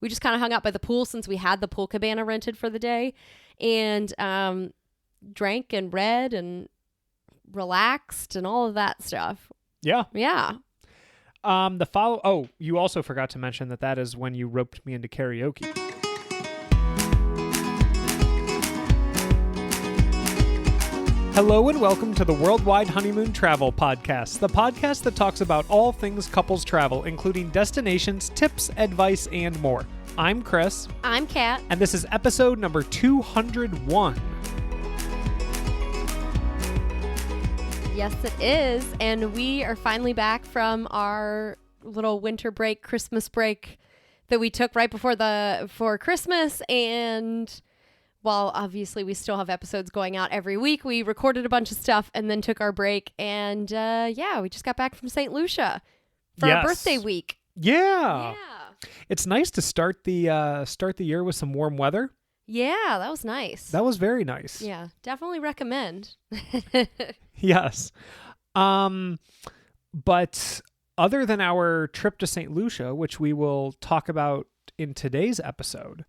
We just kind of hung out by the pool since we had the pool cabana rented for the day, and drank and read and relaxed and all of that stuff. Yeah. Yeah. You also forgot to mention that is when you roped me into karaoke. Hello and welcome to the Worldwide Honeymoon Travel Podcast, the podcast that talks about all things couples travel, including destinations, tips, advice, and more. I'm Chris. I'm Kat. And this is episode number 201. Yes, it is. And we are finally back from our little winter break, Christmas break that we took right before Christmas. And while obviously we still have episodes going out every week, we recorded a bunch of stuff and then took our break. And we just got back from Saint Lucia for our birthday week. Yeah. It's nice to start the year with some warm weather. Yeah, that was nice. That was very nice. Yeah, definitely recommend. Yes. But other than our trip to Saint Lucia, which we will talk about in today's episode,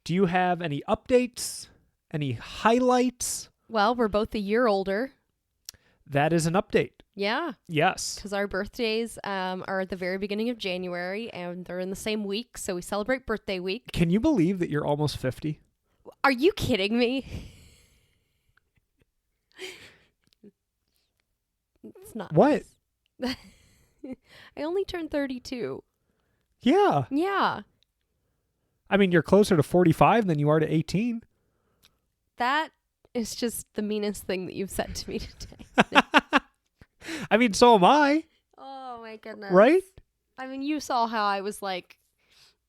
do you have any updates, any highlights? Well, we're both a year older. That is an update. Yeah. Yes. Because our birthdays are at the very beginning of January, and they're in the same week, so we celebrate birthday week. Can you believe that you're almost 50? Are you kidding me? It's not. What? I only turned 32. Yeah. Yeah. I mean, you're closer to 45 than you are to 18. That is just the meanest thing that you've said to me today. I mean, so am I. Oh, my goodness. Right? I mean, you saw how I was like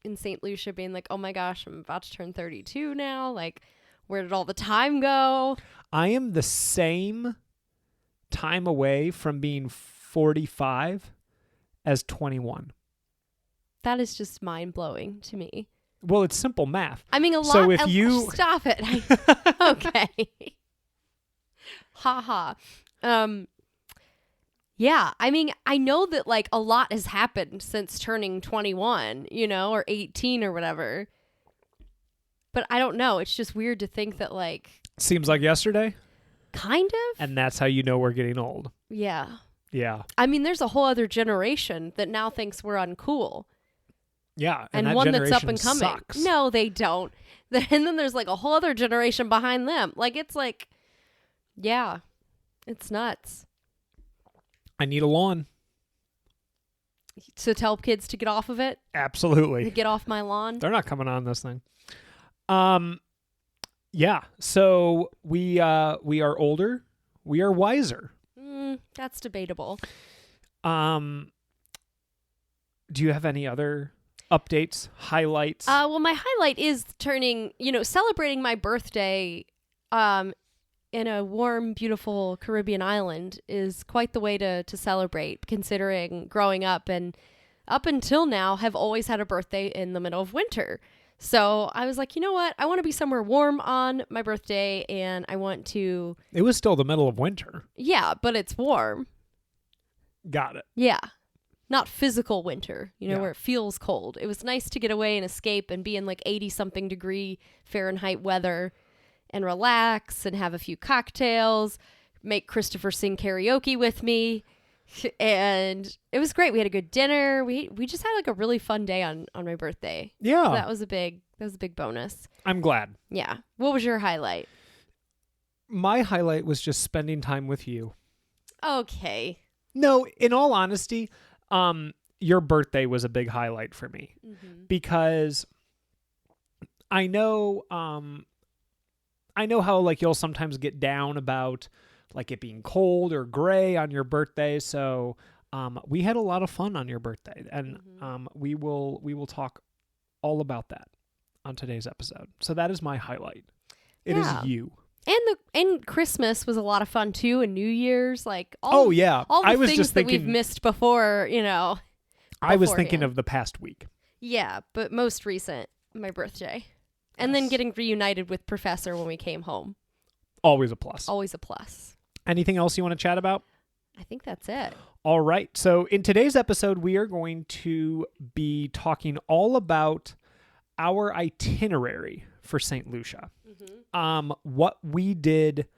in Saint Lucia being like, oh my gosh, I'm about to turn 32 now. Like, where did all the time go? I am the same time away from being 45 as 21. That is just mind-blowing to me. Well, it's simple math. I mean, a lot. So if you stop it. Okay. Ha ha. Yeah, I mean, I know that like a lot has happened since turning 21, or 18 or whatever. But I don't know. It's just weird to think that like... Seems like yesterday? Kind of. And that's how you know we're getting old. Yeah. Yeah. I mean, there's a whole other generation that now thinks we're uncool. Yeah. And that one that's up and coming. Sucks. No, they don't. And then there's like a whole other generation behind them. Like, it's like, yeah, it's nuts. I need a lawn. To tell kids to get off of it? Absolutely. To get off my lawn? They're not coming on this thing. Yeah. So we are older. We are wiser. That's debatable. Do you have any other updates, highlights? Well, my highlight is celebrating my birthday in a warm, beautiful Caribbean island is quite the way to celebrate, considering growing up and up until now have always had a birthday in the middle of winter. So I was like, you know what? I want to be somewhere warm on my birthday, and I want to... It was still the middle of winter. Yeah, but it's warm. Got it. Yeah. Not physical winter, Yeah. where it feels cold. It was nice to get away and escape and be in like 80-something degree Fahrenheit weather and relax and have a few cocktails, make Christopher sing karaoke with me. And it was great. We had a good dinner. We just had like a really fun day on my birthday. Yeah. So that was a big bonus. I'm glad. Yeah. What was your highlight? My highlight was just spending time with you. Okay. No, in all honesty, your birthday was a big highlight for me because I know how like you'll sometimes get down about like it being cold or gray on your birthday. So we had a lot of fun on your birthday, and we will talk all about that on today's episode. So that is my highlight. It is you. And Christmas was a lot of fun too, and New Year's, like all the I was things just thinking, that we've missed before, I was thinking of the past week. Yeah, but most recent, my birthday. And then getting reunited with Professor when we came home. Always a plus. Always a plus. Anything else you want to chat about? I think that's it. All right. So in today's episode, we are going to be talking all about our itinerary for Saint Lucia. What we did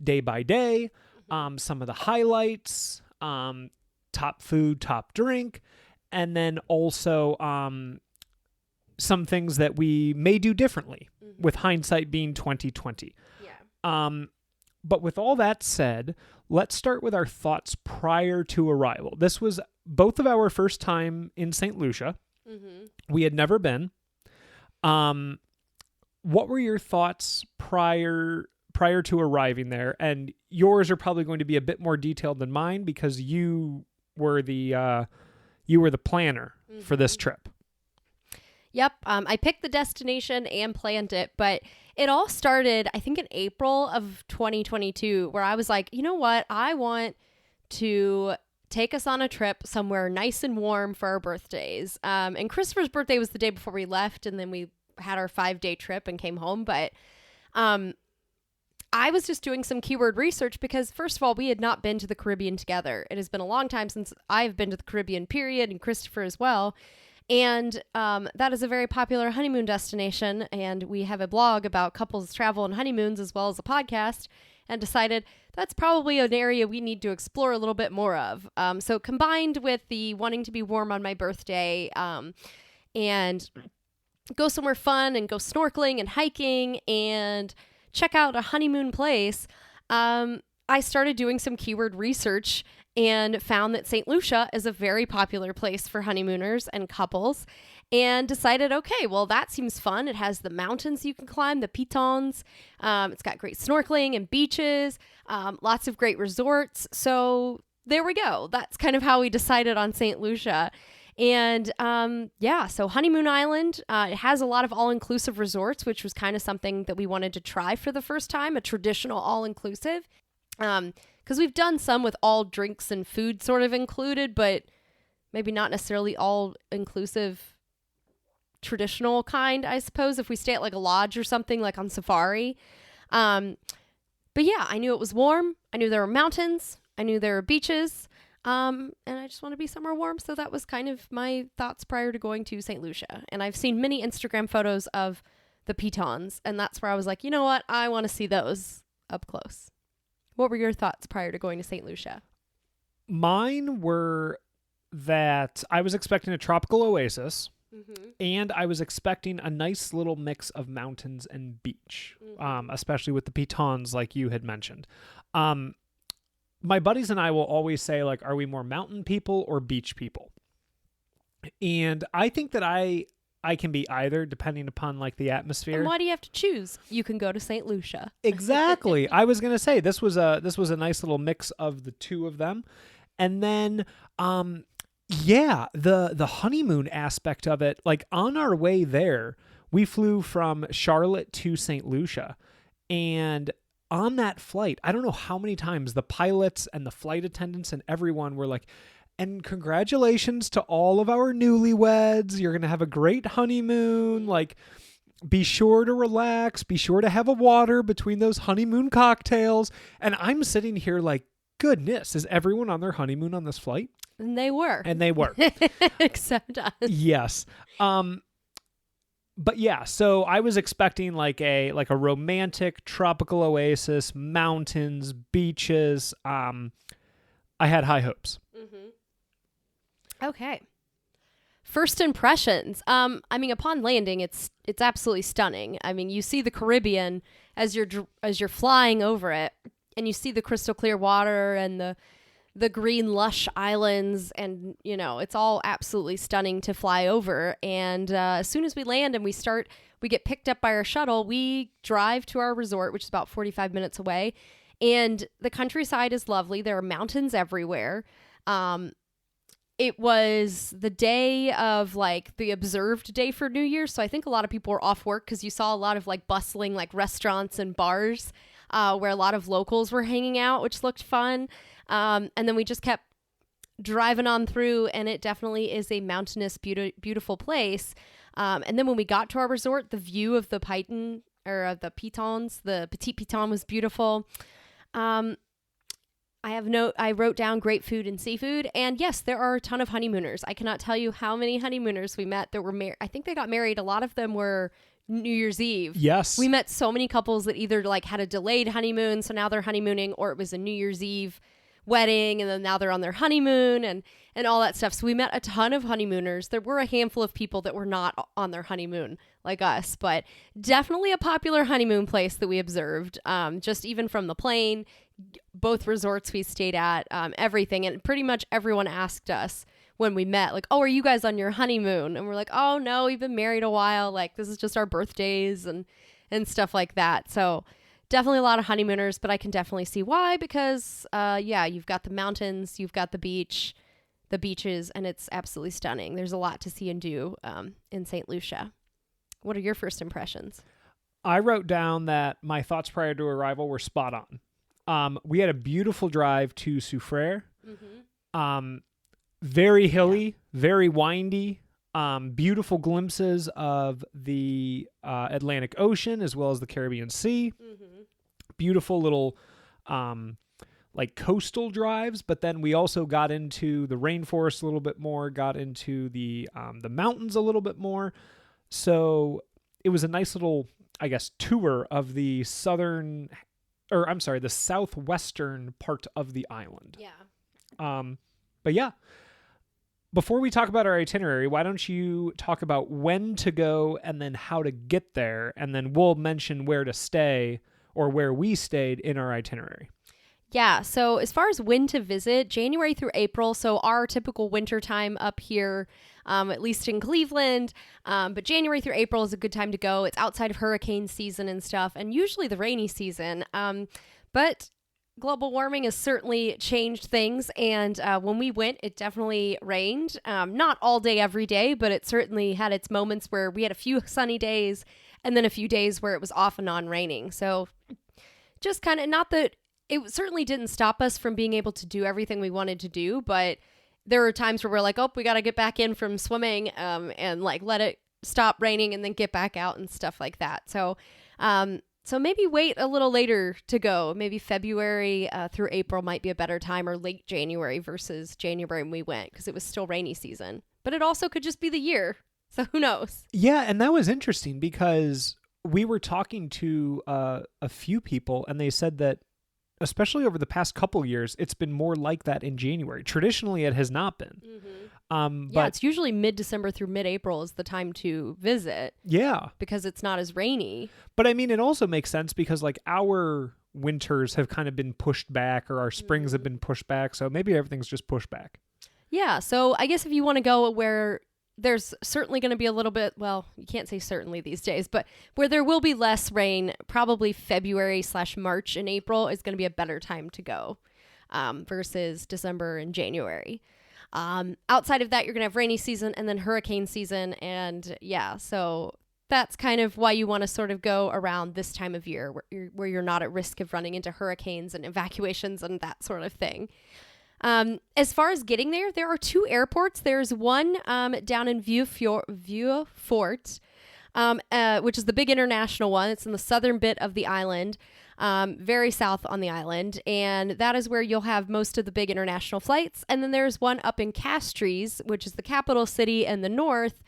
day by day, some of the highlights, top food, top drink, and then also some things that we may do differently, with hindsight being 2020. Yeah. But with all that said, let's start with our thoughts prior to arrival. This was both of our first time in Saint Lucia. We had never been. What were your thoughts prior to arriving there? And yours are probably going to be a bit more detailed than mine because you were the planner for this trip. Yep. I picked the destination and planned it, but it all started, I think, in April of 2022, where I was like, you know what? I want to take us on a trip somewhere nice and warm for our birthdays. And Christopher's birthday was the day before we left, and then we had our 5-day trip and came home. But I was just doing some keyword research because, first of all, we had not been to the Caribbean together. It has been a long time since I've been to the Caribbean, period, and Christopher as well. And that is a very popular honeymoon destination, and we have a blog about couples travel and honeymoons as well as a podcast, and decided that's probably an area we need to explore a little bit more of. So combined with the wanting to be warm on my birthday and go somewhere fun and go snorkeling and hiking and check out a honeymoon place, I started doing some keyword research and found that Saint Lucia is a very popular place for honeymooners and couples, and decided, okay, well, that seems fun. It has the mountains you can climb, the pitons. It's got great snorkeling and beaches, lots of great resorts. So there we go. That's kind of how we decided on Saint Lucia. And so Honeymoon Island, it has a lot of all-inclusive resorts, which was kind of something that we wanted to try for the first time, a traditional all-inclusive. Because we've done some with all drinks and food sort of included, but maybe not necessarily all inclusive traditional kind, I suppose, if we stay at like a lodge or something like on safari. But yeah, I knew it was warm. I knew there were mountains. I knew there were beaches. And I just want to be somewhere warm. So that was kind of my thoughts prior to going to St. Lucia. And I've seen many Instagram photos of the pitons, and that's where I was like, you know what? I want to see those up close. What were your thoughts prior to going to St. Lucia? Mine were that I was expecting a tropical oasis, and I was expecting a nice little mix of mountains and beach, especially with the pitons like you had mentioned. My buddies and I will always say, like, are we more mountain people or beach people? And I think that I can be either, depending upon like the atmosphere. And why do you have to choose? You can go to St. Lucia. Exactly. I was gonna say this was a nice little mix of the two of them, and then the honeymoon aspect of it. Like on our way there, we flew from Charlotte to St. Lucia, and on that flight, I don't know how many times the pilots and the flight attendants and everyone were like, and congratulations to all of our newlyweds. You're going to have a great honeymoon. Like, be sure to relax. Be sure to have a water between those honeymoon cocktails. And I'm sitting here like, goodness, is everyone on their honeymoon on this flight? And they were. Except us. Yes. But yeah, so I was expecting like a romantic tropical oasis, mountains, beaches. I had high hopes. Okay. First impressions. Upon landing, it's absolutely stunning. I mean, you see the Caribbean as you're flying over it, and you see the crystal clear water and the green lush islands, and it's all absolutely stunning to fly over. And as soon as we land and we get picked up by our shuttle, we drive to our resort, which is about 45 minutes away, and the countryside is lovely. There are mountains everywhere. It was the day of like the observed day for New Year's. So I think a lot of people were off work because you saw a lot of like bustling like restaurants and bars where a lot of locals were hanging out, which looked fun. And then we just kept driving on through, and it definitely is a mountainous, beautiful place. And then when we got to our resort, the view of the pitons, the Petit Piton was beautiful. I wrote down great food and seafood, and yes, there are a ton of honeymooners. I cannot tell you how many honeymooners we met that were married. I think they got married. A lot of them were New Year's Eve. Yes. We met so many couples that either like had a delayed honeymoon, so now they're honeymooning, or it was a New Year's Eve wedding, and then now they're on their honeymoon and all that stuff. So we met a ton of honeymooners. There were a handful of people that were not on their honeymoon like us, but definitely a popular honeymoon place that we observed. Just even from the plane, both resorts we stayed at, everything. And pretty much everyone asked us when we met, like, oh, are you guys on your honeymoon? And we're like, oh, no, we've been married a while. Like, this is just our birthdays and stuff like that. So definitely a lot of honeymooners, but I can definitely see why, because, you've got the mountains, you've got the beach, the beaches, and it's absolutely stunning. There's a lot to see and do in Saint Lucia. What are your first impressions? I wrote down that my thoughts prior to arrival were spot on. We had a beautiful drive to Soufrière. Mm-hmm. Very hilly, very windy, beautiful glimpses of the Atlantic Ocean as well as the Caribbean Sea. Mm-hmm. Beautiful little like coastal drives, but then we also got into the rainforest a little bit more, got into the mountains a little bit more. So it was a nice little, I guess, tour of the southwestern part of the island. Yeah. But yeah, before we talk about our itinerary, why don't you talk about when to go and then how to get there, and then we'll mention where to stay or where we stayed in our itinerary. Yeah, so as far as when to visit, January through April, so our typical winter time up here, at least in Cleveland, but January through April is a good time to go. It's outside of hurricane season and stuff, and usually the rainy season, but global warming has certainly changed things, and when we went, it definitely rained. Not all day, every day, but it certainly had its moments where we had a few sunny days, and then a few days where it was off and on raining. So just kind of, not that it certainly didn't stop us from being able to do everything we wanted to do, but there were times where we're like, oh, we got to get back in from swimming and like let it stop raining and then get back out and stuff like that. So maybe wait a little later to go. Maybe February through April might be a better time, or late January versus January when we went, because it was still rainy season. But it also could just be the year. So who knows? Yeah, and that was interesting because we were talking to a few people, and they said that especially over the past couple years, it's been more like that in January. Traditionally, it has not been. Mm-hmm. But it's usually mid-December through mid-April is the time to visit. Yeah. Because it's not as rainy. But I mean, it also makes sense because like our winters have kind of been pushed back, or our springs have been pushed back. So maybe everything's just pushed back. Yeah. So I guess if you want to go where there's certainly going to be a little bit, well, you can't say certainly these days, but where there will be less rain, probably February/March and April is going to be a better time to go versus December and January. Outside of that, you're going to have rainy season and then hurricane season. And yeah, so that's kind of why you want to sort of go around this time of year where you're not at risk of running into hurricanes and evacuations and that sort of thing. As far as getting there, there are two airports. There's one down in Vieux-Fort, which is the big international one. It's in the southern bit of the island, very south on the island, and that is where you'll have most of the big international flights. And then there's one up in Castries, which is the capital city in the north,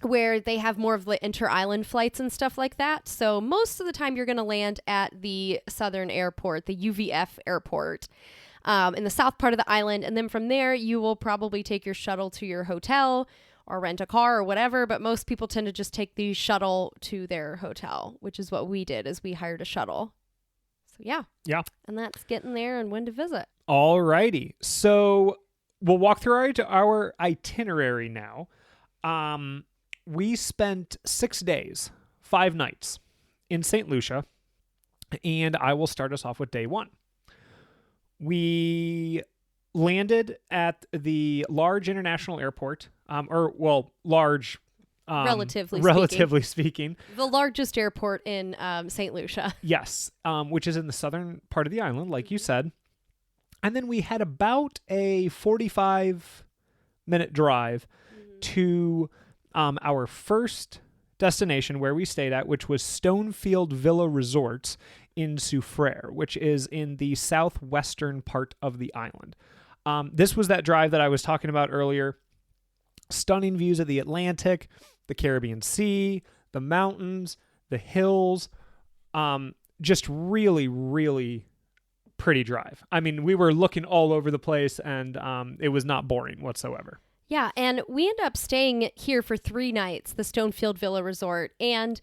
where they have more of the inter-island flights and stuff like that. So most of the time you're going to land at the southern airport, the UVF airport, in the south part of the island. And then from there, you will probably take your shuttle to your hotel or rent a car or whatever. But most people tend to just take the shuttle to their hotel, which is what we did, is we hired a shuttle. So yeah. Yeah. And that's getting there and when to visit. All righty. So we'll walk through our itinerary now. We spent 6 days, 5 nights in Saint Lucia, and I will start us off with day one. We landed at the large international airport, large, relatively speaking. The largest airport in Saint Lucia. Yes, which is in the southern part of the island, like you said. And then we had about a 45-minute drive to our first destination where we stayed at, which was Stonefield Villa Resorts in Soufrière, which is in the southwestern part of the island. This was that drive that I was talking about earlier. Stunning views of the Atlantic, the Caribbean Sea, the mountains, the hills. Just really, really pretty drive. I mean, we were looking all over the place, and it was not boring whatsoever. Yeah, and we ended up staying here for 3 nights, the Stonefield Villa Resort. And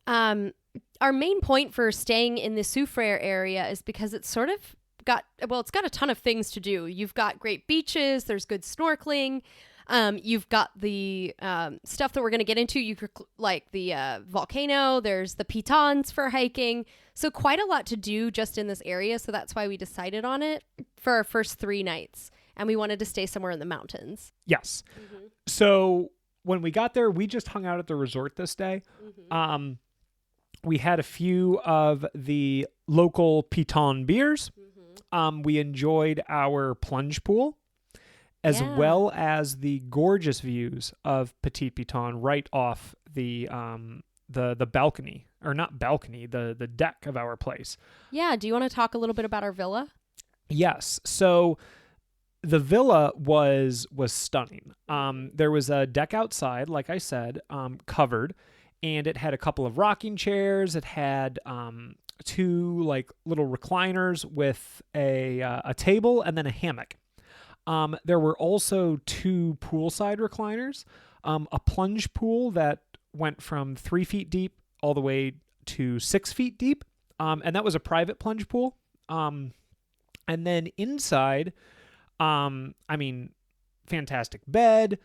our main point for staying in the Soufrière area is because it's sort of it's got a ton of things to do. You've got great beaches, there's good snorkeling, you've got the stuff that we're going to get into. You could like the volcano, there's the pitons for hiking. So quite a lot to do just in this area. So that's why we decided on it for our first 3 nights. And we wanted to stay somewhere in the mountains. Yes. Mm-hmm. So when we got there, we just hung out at the resort this day. Mm-hmm. We had a few of the local piton beers. Mm-hmm. We enjoyed our plunge pool, as well as the gorgeous views of Petit Piton right off the balcony, or not balcony, the deck of our place. Yeah. Do you want to talk a little bit about our villa? Yes. So the villa was stunning. There was a deck outside, like I said, covered, and it had a couple of rocking chairs. It had 2 like little recliners with a table and then a hammock. There were also 2 poolside recliners, a plunge pool that went from 3 feet deep all the way to 6 feet deep, and that was a private plunge pool. And then inside, fantastic bed,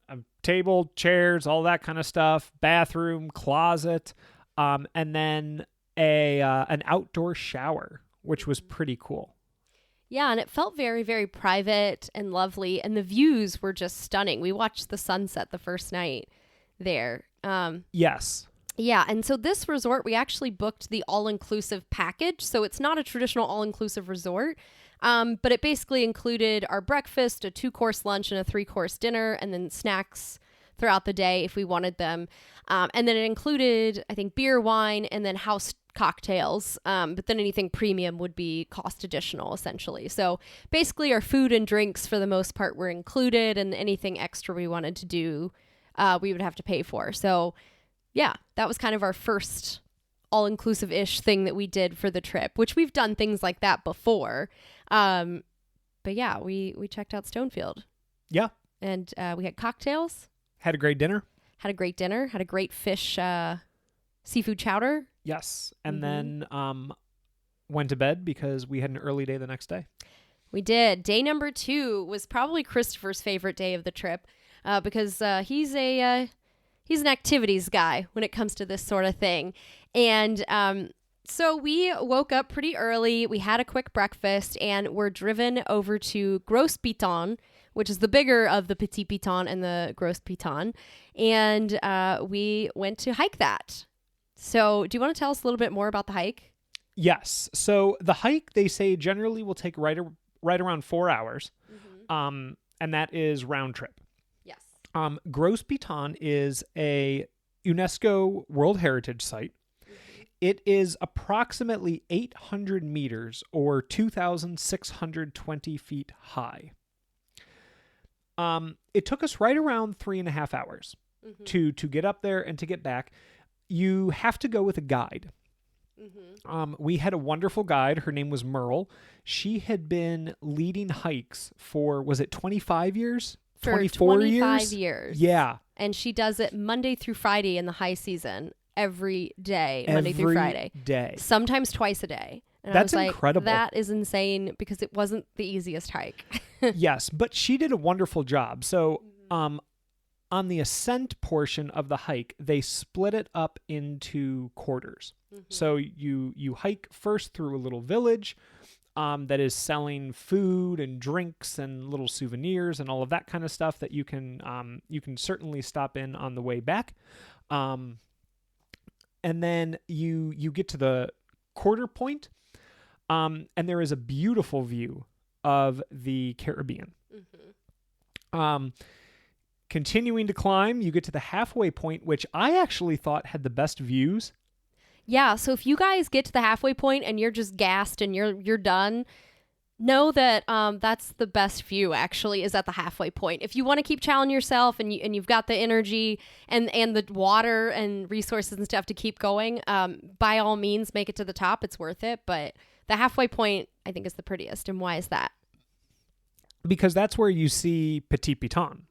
a table, chairs, all that kind of stuff, bathroom, closet, and then an outdoor shower, which was pretty cool. Yeah, and it felt very, very private and lovely, and the views were just stunning. We watched the sunset the first night there. Yes. Yeah, and so this resort, we actually booked the all-inclusive package, so it's not a traditional all-inclusive resort, but it basically included our breakfast, a 2-course lunch, and a 3-course dinner, and then snacks throughout the day if we wanted them. And then it included, I think, beer, wine, and then house cocktails. But then anything premium would be cost additional, essentially. So basically our food and drinks, for the most part, were included, and anything extra we wanted to do, we would have to pay for. So yeah, that was kind of our first all-inclusive-ish thing that we did for the trip, which we've done things like that before. But yeah, we checked out Stonefield. Yeah. And we had cocktails. Had a great dinner. Had a great fish, seafood chowder. Yes. And then went to bed because we had an early day the next day. We did. Day number 2 was probably Christopher's favorite day of the trip because he's an activities guy when it comes to this sort of thing. And so we woke up pretty early. We had a quick breakfast and we're driven over to Gros Piton, which is the bigger of the Petit Piton and the Gros Piton. And we went to hike that. So do you want to tell us a little bit more about the hike? Yes. So the hike, they say, generally will take right around 4 hours. Mm-hmm. And that is round trip. Yes. Gros Piton is a UNESCO World Heritage Site. Mm-hmm. It is approximately 800 meters or 2,620 feet high. It took us right around 3.5 hours to get up there and to get back. You have to go with a guide. Mm-hmm. We had a wonderful guide. Her name was Merle. She had been leading hikes for, was it 25 years? For 24 25 years. Yeah. And she does it Monday through Friday in the high season, every day, Monday through Friday. Every day. Sometimes twice a day. And That's I was incredible. Like, that is insane because it wasn't the easiest hike. Yes, but she did a wonderful job. So on the ascent portion of the hike, they split it up into quarters. Mm-hmm. So you hike first through a little village that is selling food and drinks and little souvenirs and all of that kind of stuff that you can certainly stop in on the way back. And then you get to the quarter point, and there is a beautiful view of the Caribbean. Mm-hmm. Continuing to climb, you get to the halfway point, which I actually thought had the best views. Yeah, so if you guys get to the halfway point and you're just gassed and you're done, know that that's the best view actually is at the halfway point. If you want to keep challenging yourself and you've got the energy and the water and resources and stuff to keep going, by all means make it to the top. It's worth it. But the halfway point I think is the prettiest. And why is that? Because that's where you see Petit Piton.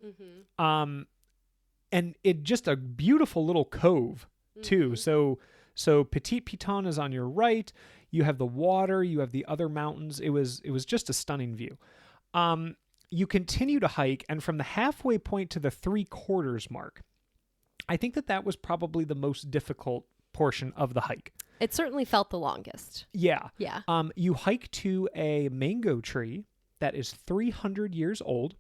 And it just a beautiful little cove too. So Petit Piton is on your right. You have the water, you have the other mountains. It was just a stunning view. You continue to hike, and from the halfway point to the 3/4 mark, I think that was probably the most difficult portion of the hike. It certainly felt the longest. Yeah. Yeah. You hike to a mango tree that is 300 years old,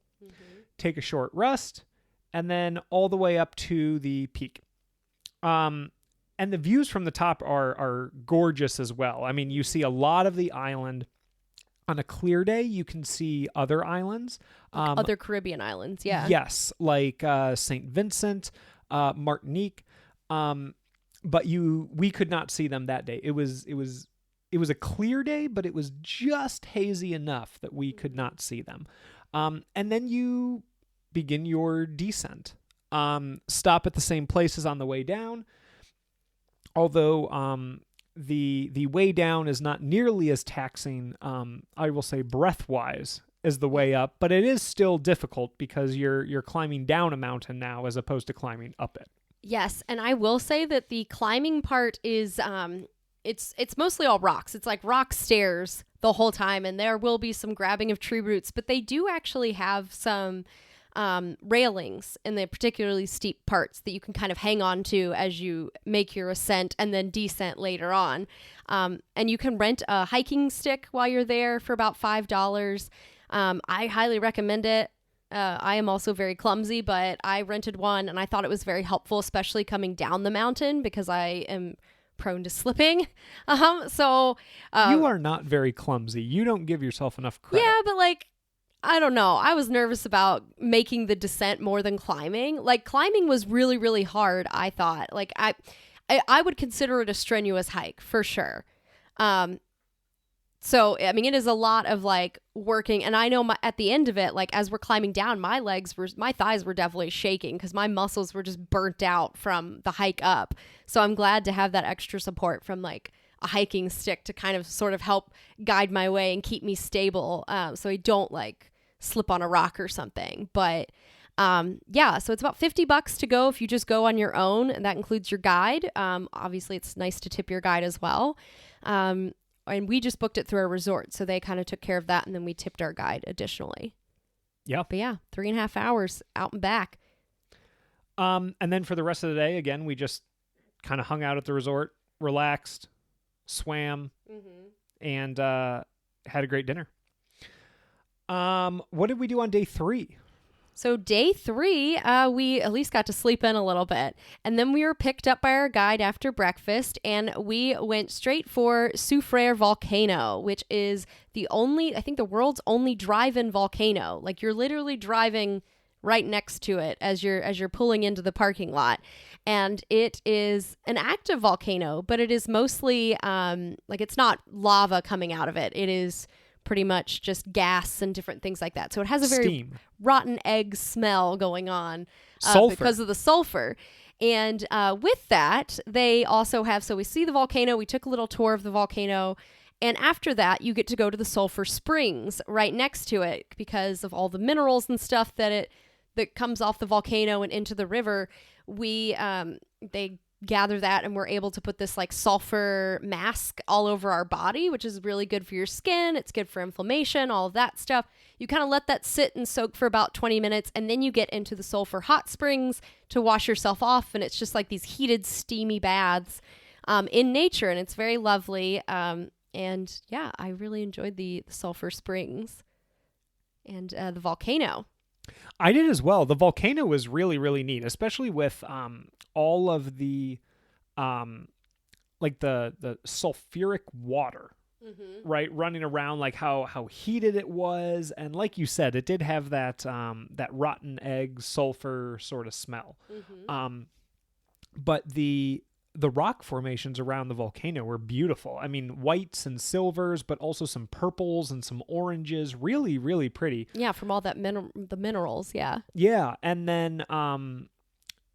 take a short rest, and then all the way up to the peak. And the views from the top are gorgeous as well. I mean, you see a lot of the island. On a clear day, you can see other islands. Other Caribbean islands, yeah. Yes, like St. Vincent, Martinique. But we could not see them that day. It was a clear day, but it was just hazy enough that we could not see them. And then you begin your descent. Stop at the same places on the way down. Although the way down is not nearly as taxing, I will say breath-wise, as the way up, but it is still difficult because you're climbing down a mountain now as opposed to climbing up it. Yes, and I will say that the climbing part is it's mostly all rocks. It's like rock stairs the whole time, and there will be some grabbing of tree roots, but they do actually have some railings in the particularly steep parts that you can kind of hang on to as you make your ascent and then descent later on. And you can rent a hiking stick while you're there for about $5. I highly recommend it. I am also very clumsy, but I rented one and I thought it was very helpful, especially coming down the mountain because I am prone to slipping. You are not very clumsy. You don't give yourself enough credit. Yeah, but like, I don't know. I was nervous about making the descent more than climbing. Like climbing was really, really hard, I thought. Like I would consider it a strenuous hike for sure. So, I mean, it is a lot of like working. And I know at the end of it, like as we're climbing down, my thighs were definitely shaking because my muscles were just burnt out from the hike up. So I'm glad to have that extra support from like a hiking stick to kind of sort of help guide my way and keep me stable. So I don't like slip on a rock or something. But so it's about $50 to go if you just go on your own, and that includes your guide. Obviously it's nice to tip your guide as well. And we just booked it through our resort, so they kind of took care of that, and then we tipped our guide additionally. Yeah. But yeah, 3.5 hours out and back. And then for the rest of the day, again, we just kind of hung out at the resort, relaxed, swam, and had a great dinner. What did we do on day 3? So day 3, we at least got to sleep in a little bit. And then we were picked up by our guide after breakfast, and we went straight for Soufriere Volcano, which is the world's only drive-in volcano. Like you're literally driving right next to it as you're pulling into the parking lot. And it is an active volcano, but it is mostly like it's not lava coming out of it. It is pretty much just gas and different things like that. So it has a very steam, rotten egg smell going on because of the sulfur. And with that, they also have, so we see the volcano, we took a little tour of the volcano, and after that, you get to go to the sulfur springs right next to it because of all the minerals and stuff that comes off the volcano and into the river. They gather that, and we're able to put this like sulfur mask all over our body, which is really good for your skin. It's good for inflammation, all of that stuff. You kind of let that sit and soak for about 20 minutes, and then you get into the sulfur hot springs to wash yourself off, and it's just like these heated, steamy baths in nature, and it's very lovely. And yeah, I really enjoyed the sulfur springs and the volcano. I did as well. The volcano was really, really neat, especially with all of the like the sulfuric water, right, running around, like how heated it was, and like you said, it did have that rotten egg sulfur sort of smell. But the the rock formations around the volcano were beautiful. I mean, whites and silvers, but also some purples and some oranges. Really, really pretty. Yeah, from all that the minerals. Yeah. Yeah, and then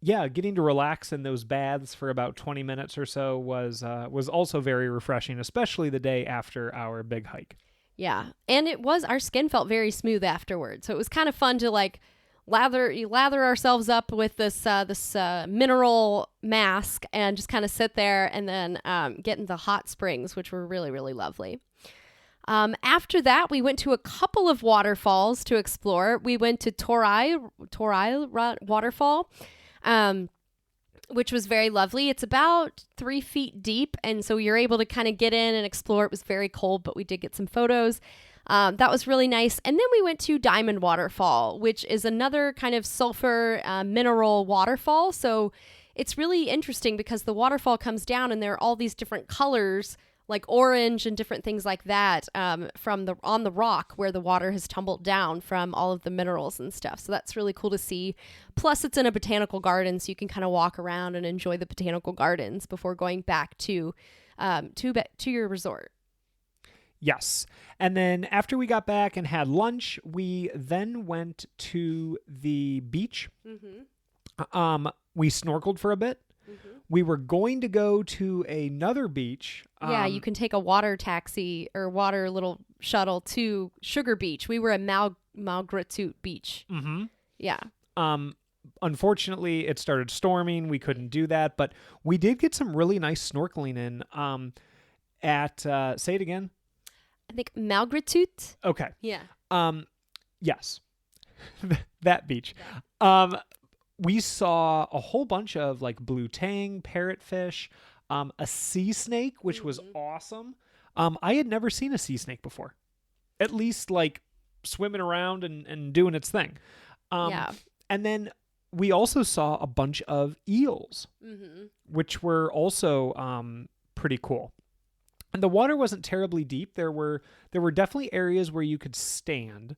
getting to relax in those baths for about 20 minutes or so was also very refreshing, especially the day after our big hike. Yeah, and our skin felt very smooth afterwards, so it was kind of fun to like lather ourselves up with this mineral mask and just kind of sit there and then get in the hot springs, which were really, really lovely. After that, we went to a couple of waterfalls to explore. We went to Torai waterfall, which was very lovely. It's about 3 feet deep, and so you're able to kind of get in and explore. It was very cold, but we did get some photos. That was really nice. And then we went to Diamond Waterfall, which is another kind of sulfur mineral waterfall. So it's really interesting because the waterfall comes down and there are all these different colors, like orange and different things like that, on the rock where the water has tumbled down from all of the minerals and stuff. So that's really cool to see. Plus, it's in a botanical garden, so you can kind of walk around and enjoy the botanical gardens before going back to your resort. Yes. And then after we got back and had lunch, we then went to the beach. Mm-hmm. We snorkeled for a bit. Mm-hmm. We were going to go to another beach. Yeah, you can take a water taxi or water little shuttle to Sugar Beach. We were at Malgratuit Beach. Mm-hmm. Yeah. Unfortunately, it started storming. We couldn't do that, but we did get some really nice snorkeling in at, say it again. I think Malgratuit. Okay. Yeah. Yes. That beach. We saw a whole bunch of like blue tang, parrotfish, a sea snake, which was awesome. I had never seen a sea snake before, at least like swimming around and doing its thing. Yeah. And then we also saw a bunch of eels, which were also pretty cool. And the water wasn't terribly deep. There were definitely areas where you could stand.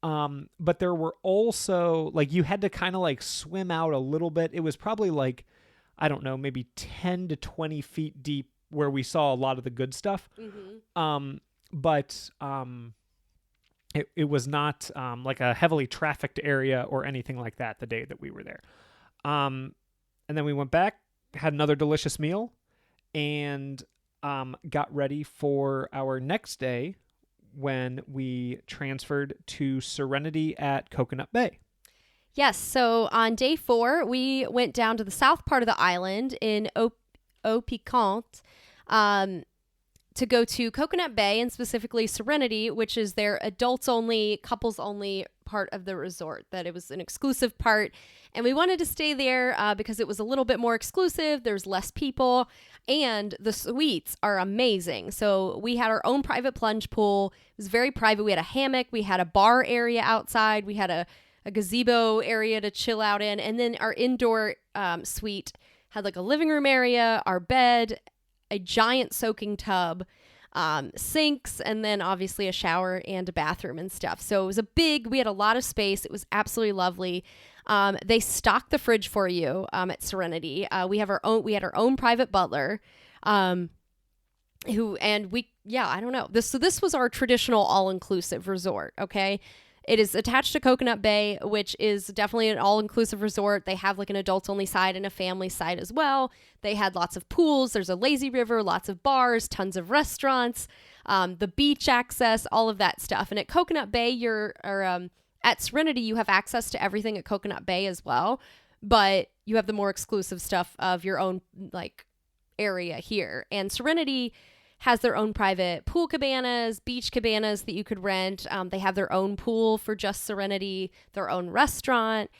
But there were also, like, you had to kind of like swim out a little bit. It was probably like, I don't know, maybe 10 to 20 feet deep where we saw a lot of the good stuff. Mm-hmm. But it was not like a heavily trafficked area or anything like that the day that we were there. And then we went back, had another delicious meal, and got ready for our next day when we transferred to Serenity at Coconut Bay. Yes. So on day 4, we went down to the south part of the island in Eau-Piquante to go to Coconut Bay and specifically Serenity, which is their adults only, couples only part of the resort. That it was an exclusive part. And we wanted to stay there because it was a little bit more exclusive. There's less people. And the suites are amazing. So we had our own private plunge pool. It was very private. We had a hammock. We had a bar area outside. We had a gazebo area to chill out in. And then our indoor suite had like a living room area, our bed, a giant soaking tub, sinks, and then obviously a shower and a bathroom and stuff. So it was we had a lot of space. It was absolutely lovely. They stocked the fridge for you at Serenity. We had our own private butler, I don't know. This was our traditional all-inclusive resort, okay? It is attached to Coconut Bay, which is definitely an all-inclusive resort. They have like an adults-only side and a family side as well. They had lots of pools. There's a lazy river, lots of bars, tons of restaurants, the beach access, all of that stuff. And at Coconut Bay, at Serenity, you have access to everything at Coconut Bay as well, but you have the more exclusive stuff of your own like area here. And Serenity has their own private pool cabanas, beach cabanas that you could rent. They have their own pool for just Serenity, their own restaurant,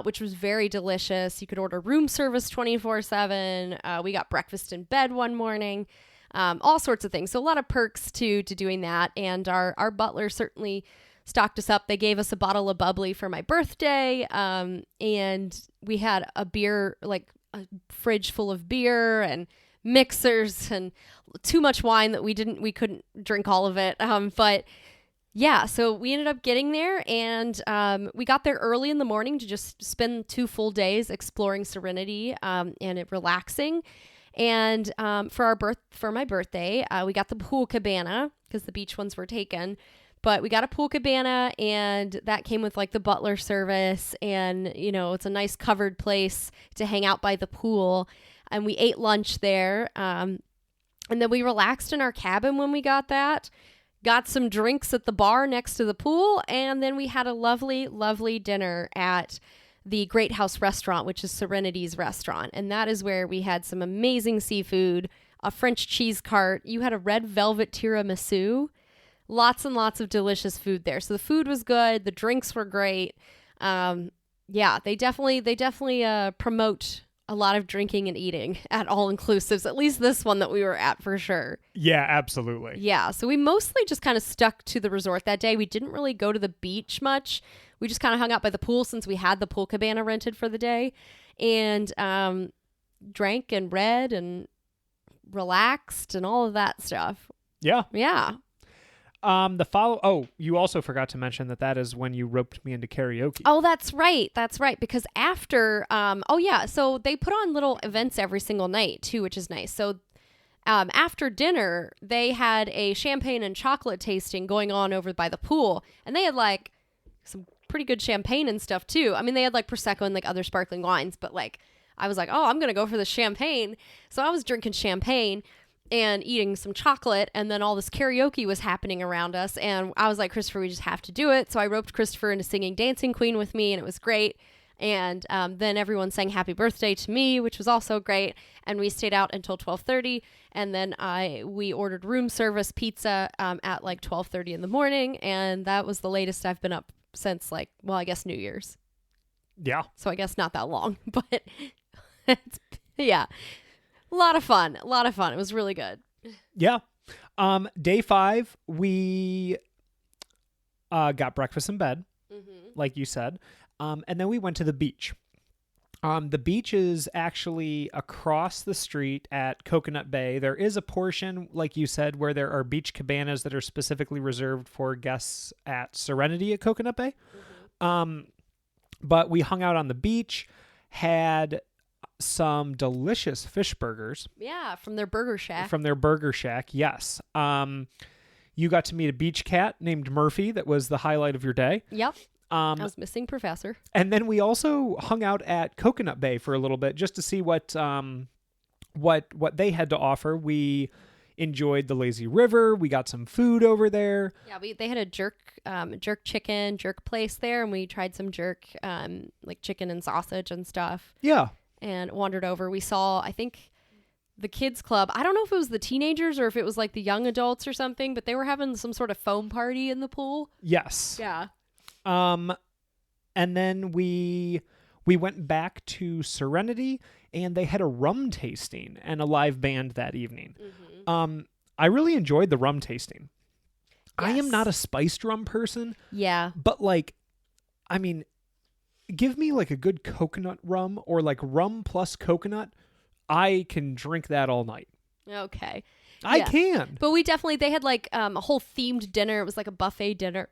which was very delicious. You could order room service 24/7. We got breakfast in bed one morning, all sorts of things. So a lot of perks to doing that. And our butler certainly stocked us up. They gave us a bottle of bubbly for my birthday. And we had a beer, like a fridge full of beer and mixers and too much wine that we couldn't drink all of it. But yeah, so we ended up getting there and we got there early in the morning to just spend 2 full days exploring Serenity and relaxing. And for my birthday, we got the pool cabana because the beach ones were taken. But we got a pool cabana, and that came with like the butler service, and it's a nice covered place to hang out by the pool. And we ate lunch there, and then we relaxed in our cabin when we got that. Got some drinks at the bar next to the pool, and then we had a lovely, lovely dinner at the Great House Restaurant, which is Serenity's restaurant. And that is where we had some amazing seafood, a French cheese cart. You had a red velvet tiramisu. Lots and lots of delicious food there. So the food was good. The drinks were great. Yeah, they definitely promote a lot of drinking and eating at all inclusives, at least this one that we were at for sure. Yeah, absolutely. Yeah, so we mostly just kind of stuck to the resort that day. We didn't really go to the beach much. We just kind of hung out by the pool since we had the pool cabana rented for the day, and drank and read and relaxed and all of that stuff. Yeah. Yeah. You also forgot to mention that is when you roped me into karaoke. Oh, that's right. That's right. Because after, so they put on little events every single night too, which is nice. So, after dinner, they had a champagne and chocolate tasting going on over by the pool, and they had like some pretty good champagne and stuff too. I mean, they had like Prosecco and like other sparkling wines, but like, I was like, oh, I'm going to go for the champagne. So I was drinking champagne and eating some chocolate, and then all this karaoke was happening around us, and I was like, Christopher, we just have to do it. So I roped Christopher into singing Dancing Queen with me, and it was great. And then everyone sang happy birthday to me, which was also great, and we stayed out until 12:30, and then we ordered room service pizza at like 12:30 in the morning, and that was the latest I've been up since I guess New Year's. Yeah. So I guess not that long, but yeah. A lot of fun. It was really good. Yeah. Day 5, we got breakfast in bed, like you said. And then we went to the beach. The beach is actually across the street at Coconut Bay. There is a portion, like you said, where there are beach cabanas that are specifically reserved for guests at Serenity at Coconut Bay. But we hung out on the beach, had some delicious fish burgers. Yeah, from their burger shack. Yes. You got to meet a beach cat named Murphy. That was the highlight of your day. Yep. I was missing Professor. And then we also hung out at Coconut Bay for a little bit just to see what they had to offer. We enjoyed the lazy river. We got some food over there. Yeah, they had a jerk place there, and we tried some jerk, like chicken and sausage and stuff. Yeah. And wandered over. We saw, I think, the kids club. I don't know if it was the teenagers or if it was like the young adults or something, but they were having some sort of foam party in the pool. Yes. Yeah. And then we went back to Serenity, and they had a rum tasting and a live band that evening. I really enjoyed the rum tasting. Yes. I am not a spiced rum person. Yeah. But give me like a good coconut rum or like rum plus coconut. I can drink that all night. Okay. I can. But they had like a whole themed dinner. It was like a buffet dinner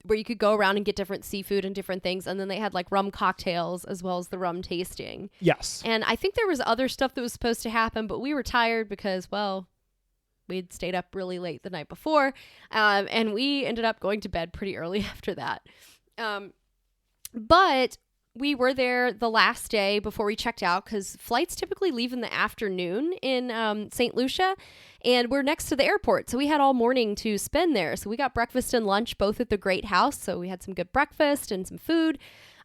where you could go around and get different seafood and different things. And then they had like rum cocktails as well as the rum tasting. Yes. And I think there was other stuff that was supposed to happen, but we were tired because, we'd stayed up really late the night before. And we ended up going to bed pretty early after that. But we were there the last day before we checked out because flights typically leave in the afternoon in Saint Lucia, and we're next to the airport. So we had all morning to spend there. So we got breakfast and lunch both at the Great House. So we had some good breakfast and some food.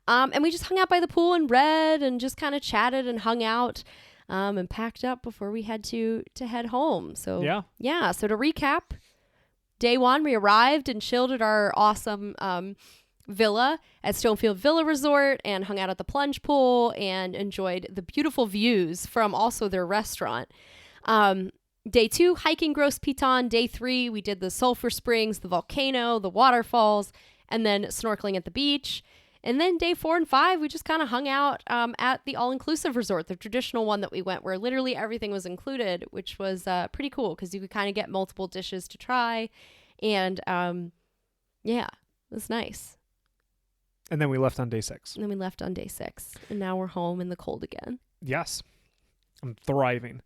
And we just hung out by the pool and read and just kind of chatted and hung out and packed up before we had to head home. So yeah. So to recap, day 1, we arrived and chilled at our awesome villa at Stonefield Villa Resort and hung out at the plunge pool and enjoyed the beautiful views from also their restaurant. Day 2, hiking Gros Piton. Day 3, we did the sulfur springs, the volcano, the waterfalls, and then snorkeling at the beach. And then day 4 and 5, we just kind of hung out at the all-inclusive resort, the traditional one that we went where literally everything was included, which was pretty cool because you could kind of get multiple dishes to try. And it was nice. And then we left on day 6. And now we're home in the cold again. Yes. I'm thriving.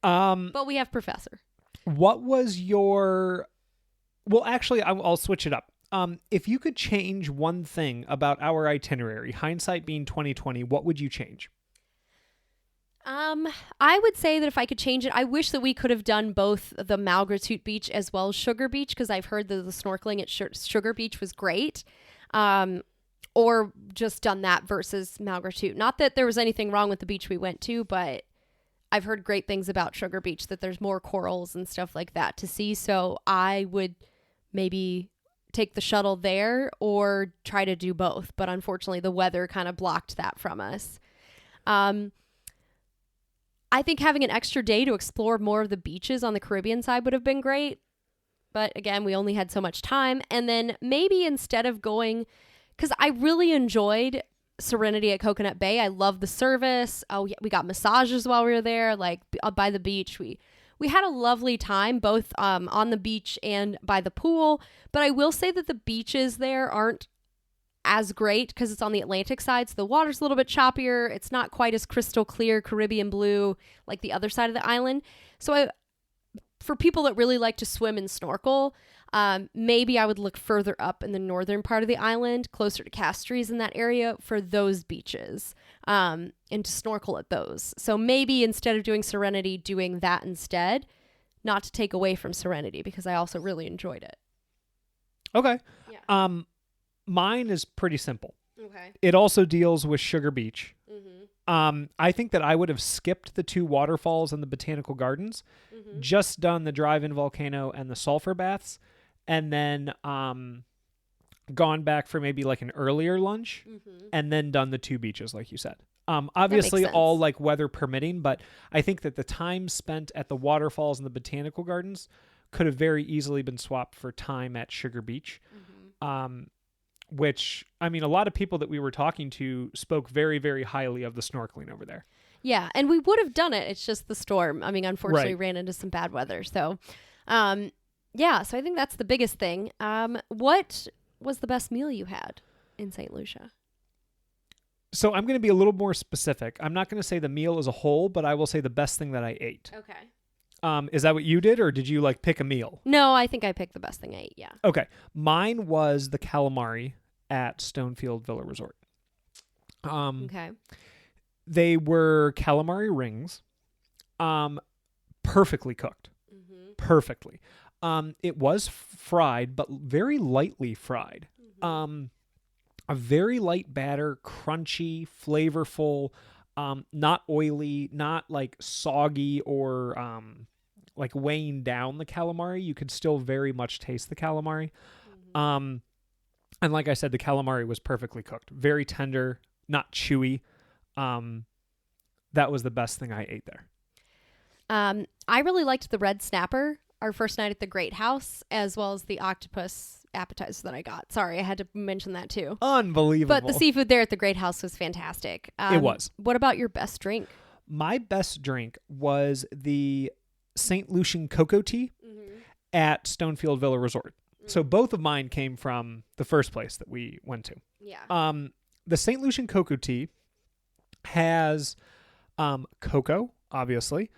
But we have Professor. What was your... Well, actually, I'll switch it up. If you could change one thing about our itinerary, hindsight being 2020, what would you change? I would say that if I could change it, I wish that we could have done both the Malgratuit Beach as well as Sugar Beach, because I've heard that the snorkeling at Sugar Beach was great. Or just done that versus Malgratuit. Not that there was anything wrong with the beach we went to, but I've heard great things about Sugar Beach, that there's more corals and stuff like that to see. So I would maybe take the shuttle there or try to do both. But unfortunately, the weather kind of blocked that from us. I think having an extra day to explore more of the beaches on the Caribbean side would have been great. But again, we only had so much time. And then maybe instead of going, because I really enjoyed Serenity at Coconut Bay. I love the service. Oh, yeah, we got massages while we were there, like by the beach. We had a lovely time, both on the beach and by the pool. But I will say that the beaches there aren't as great because it's on the Atlantic side, so the water's a little bit choppier. It's not quite as crystal clear Caribbean blue like the other side of the island. So for people that really like to swim and snorkel, maybe I would look further up in the northern part of the island, closer to Castries in that area, for those beaches, and to snorkel at those. So maybe instead of doing Serenity, doing that instead, not to take away from Serenity, because I also really enjoyed it. Okay. Yeah. Mine is pretty simple. Okay. It also deals with Sugar Beach. Mm-hmm. I think that I would have skipped the 2 waterfalls and the botanical gardens, Mm-hmm. just done the drive-in volcano and the sulfur baths, and then gone back for maybe like an earlier lunch, Mm-hmm. and then done the 2 beaches, like you said. Obviously, sense. all like weather permitting, but I think that the time spent at the waterfalls and the botanical gardens could have very easily been swapped for time at Sugar Beach. Mm-hmm. Which, I mean, a lot of people that we were talking to spoke very, very highly of the snorkeling over there. Yeah, and we would have done it. It's just the storm. I mean, unfortunately, Right. ran into some bad weather. So, yeah, so I think that's the biggest thing. What was the best meal you had in St. Lucia? So I'm going to be a little more specific. I'm not going to say the meal as a whole, but I will say the best thing that I ate. Okay. Is that what you did, or did you like pick a meal? No, I think I picked the best thing I ate, yeah. Okay. Mine was the calamari at Stonefield Villa Resort. Okay. They were calamari rings, perfectly cooked. Mm-hmm. Perfectly. It was fried, but very lightly fried. Mm-hmm. A very light batter, crunchy, flavorful, not oily, not like soggy or like weighing down the calamari. You could still very much taste the calamari. Mm-hmm. And like I said, the calamari was perfectly cooked. Very tender, not chewy. That was the best thing I ate there. I really liked the red snapper, our first night at the Great House, as well as the octopus appetizer that I got. Sorry, I had to mention that too. Unbelievable. But the seafood there at the Great House was fantastic. It was. What about your best drink? My best drink was the Saint Lucian cocoa tea at Stonefield Villa Resort. So both of mine came from the first place that we went to. Yeah. The Saint Lucian cocoa tea has cocoa, obviously,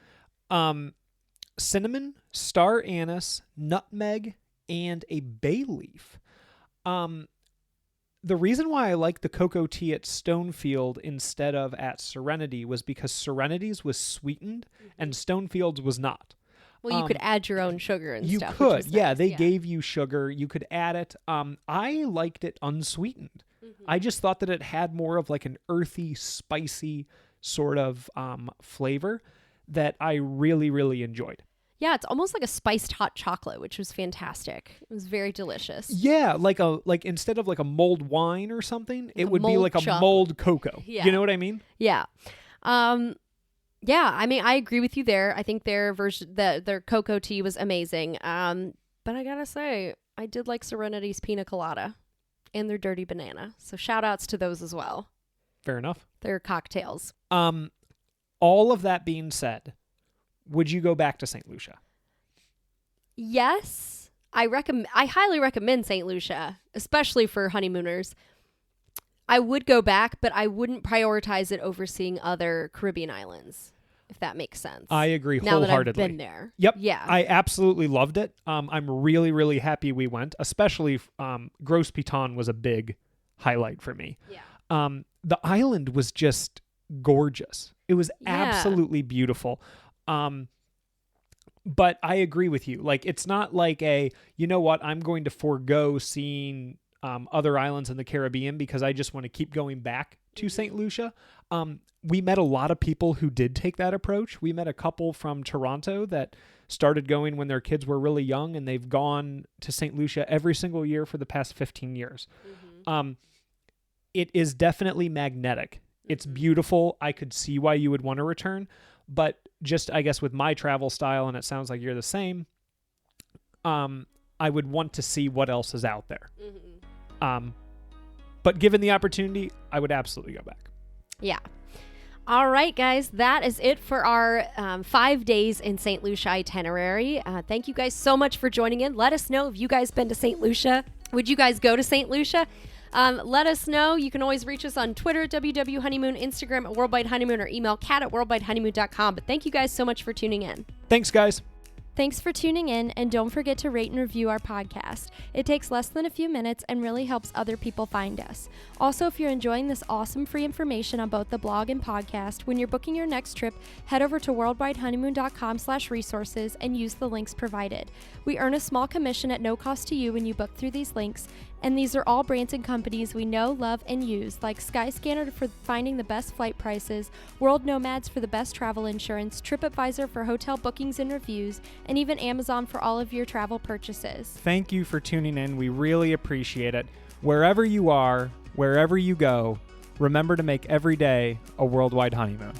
cinnamon, star anise, nutmeg, and a bay leaf. The reason why I like the cocoa tea at Stonefield instead of at Serenity was because Serenity's was sweetened and Stonefield's was not. Well, you could add your own sugar and you stuff. could, which was yeah. nice. They gave you sugar. You could add it. I liked it unsweetened. I just thought that it had more of like an earthy, spicy sort of flavor that I really, really enjoyed. Yeah, it's almost like a spiced hot chocolate, which was fantastic. It was very delicious. Yeah, like instead of like a mulled wine or something, it would be mulled like a chocolate. mulled cocoa. Yeah. You know what I mean? Yeah. Yeah, I mean, I agree with you there. I think their version, their cocoa tea was amazing. But I gotta say, I did like Serenity's pina colada and their dirty banana. So shout outs to those as well. Fair enough. Their cocktails. All of that being said, would you go back to St. Lucia? Yes, I highly recommend St. Lucia, especially for honeymooners. I would go back, but I wouldn't prioritize it over seeing other Caribbean islands. if that makes sense. I agree now wholeheartedly. that I've been there. Yep. Yeah. I absolutely loved it. I'm really, really happy we went, especially Gros Piton was a big highlight for me. Yeah. The island was just gorgeous. It was Yeah. absolutely beautiful. But I agree with you. Like, it's not like you know what, I'm going to forego seeing other islands in the Caribbean because I just want to keep going back to Saint Lucia. We met a lot of people who did take that approach. We met a couple from Toronto that started going when their kids were really young, and they've gone to Saint Lucia every single year for the past 15 years. Mm-hmm. It is definitely magnetic. It's beautiful. I could see why you would want to return, but just, I guess, with my travel style, and it sounds like you're the same, I would want to see what else is out there. Mm-hmm. But given the opportunity, I would absolutely go back. Yeah. All right, guys, that is it for our 5 days in St. Lucia itinerary. Thank you guys so much for joining in. Let us know if you guys been to St. Lucia. Would you guys go to St. Lucia? Let us know. You can always reach us on Twitter, WW Honeymoon, Instagram at Worldwide Honeymoon, or email kat@worldwidehoneymoon.com. But thank you guys so much for tuning in. Thanks, guys. Thanks for tuning in, and don't forget to rate and review our podcast. It takes less than a few minutes and really helps other people find us. Also, if you're enjoying this awesome free information on both the blog and podcast, when you're booking your next trip, head over to worldwidehoneymoon.com/resources and use the links provided. We earn a small commission at no cost to you when you book through these links, and these are all brands and companies we know, love, and use, like Skyscanner for finding the best flight prices, World Nomads for the best travel insurance, TripAdvisor for hotel bookings and reviews, and even Amazon for all of your travel purchases. Thank you for tuning in. We really appreciate it. Wherever you are, wherever you go, remember to make every day a worldwide honeymoon.